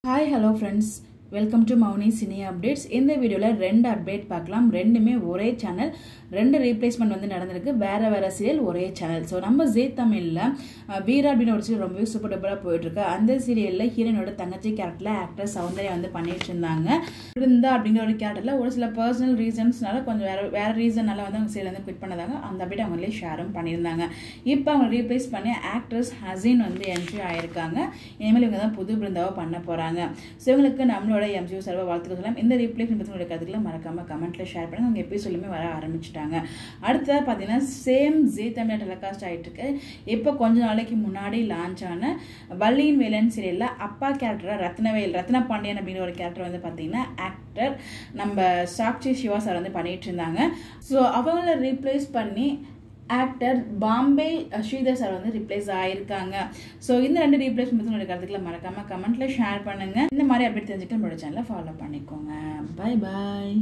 Hi, hello friends. Welcome to Mauni Cine Updates. இந்த வீடியோல ரெண்டு அப்டேட் பார்க்கலாம். ரெண்டுமே ஒரே சேனல். ரெண்டு ரீப்ளேஸ்மென்ட் வந்து நடந்திருக்கு. வேற சீரியல் ஒரே சேனல். சோ நம்ம ஜீ தமிழ்ல வீரா அப்படின ஒரு சீரியல் ரொம்பவே சூப்பர் டூப்பரா போயிட்டு இருக்கு. அந்த சீரியல்ல ஹீரோனோட தங்கச்சி கேரக்டர்ல ஆக்டர் சௌந்தர்யா வந்து பண்ணிட்டு இருந்தாங்க. இருந்தா அப்படிங்கிற ஒரு கேரக்டர்ல ஒரு சில பர்சனல் ரீசன்ஸ்னால கொஞ்சம் வேற ரீசன்னால வந்து அவங்க சீரியல் வந்து குவிட் பண்ணதாங்க. அந்த அப்டேட் அவங்களே ஷேரும் பண்ணியிருந்தாங்க. இப்போ அவங்க ரீப்ளேஸ் பண்ணி ஆக்ட்ரஸ் ஹசீன் வந்து என்ட்ரி ஆயிருக்காங்க. இனிமேல் இவங்க தான் புது பிருந்தாவா பண்ண போறாங்க. சோ இவங்களுக்கு நம்மளோட எம்ஜிஓ சர்வ வாழ்த்துக்கள் சொல்லலாம். இந்த ரீப்ளேஸ்மென்ட் பத்தி உங்களுக்கு கருத்துக்களை மறக்காம கமெண்ட்ல ஷேர் பண்ணுங்க. அவங்க எபிசோடுமே வர ஆரம்பிச்சிட்டாங்க. அடுத்ததா பாத்தீங்கன்னா சேம் ஜீ தமிழ் டெலிகாஸ்ட் ஆயிட்டு இருக்கு. இப்போ கொஞ்ச நாளைக்கு முன்னாடி லான்ச் ஆன வள்ளியின் வேலன் சீரியல்ல அப்பா கேரக்டரா ரத்ன பாண்டியன் அப்படிங்கிற ஒரு கேரக்டர் வந்து பாத்தீங்கன்னா ஆக்டர் நம்ம சாக்ஷி சிவா சார் வந்து பண்ணிட்டு இருந்தாங்க. ஸோ அவங்கள ரீப்ளேஸ் பண்ணி ஆக்டர் பாம்பே ஸ்ரீதர் சார் வந்து ரிப்ளேஸ் ஆயிருக்காங்க. ஸோ இந்த ரெண்டு ரீப்ளேஸ்மெண்ட் கருத்துக்களை மறக்காம கமெண்ட்ல ஷேர் பண்ணுங்க. இந்த மாதிரி அப்டேட் தெரிஞ்சுட்டு நம்மளோட சேனலை ஃபாலோ பண்ணிக்கோங்க. Bye bye.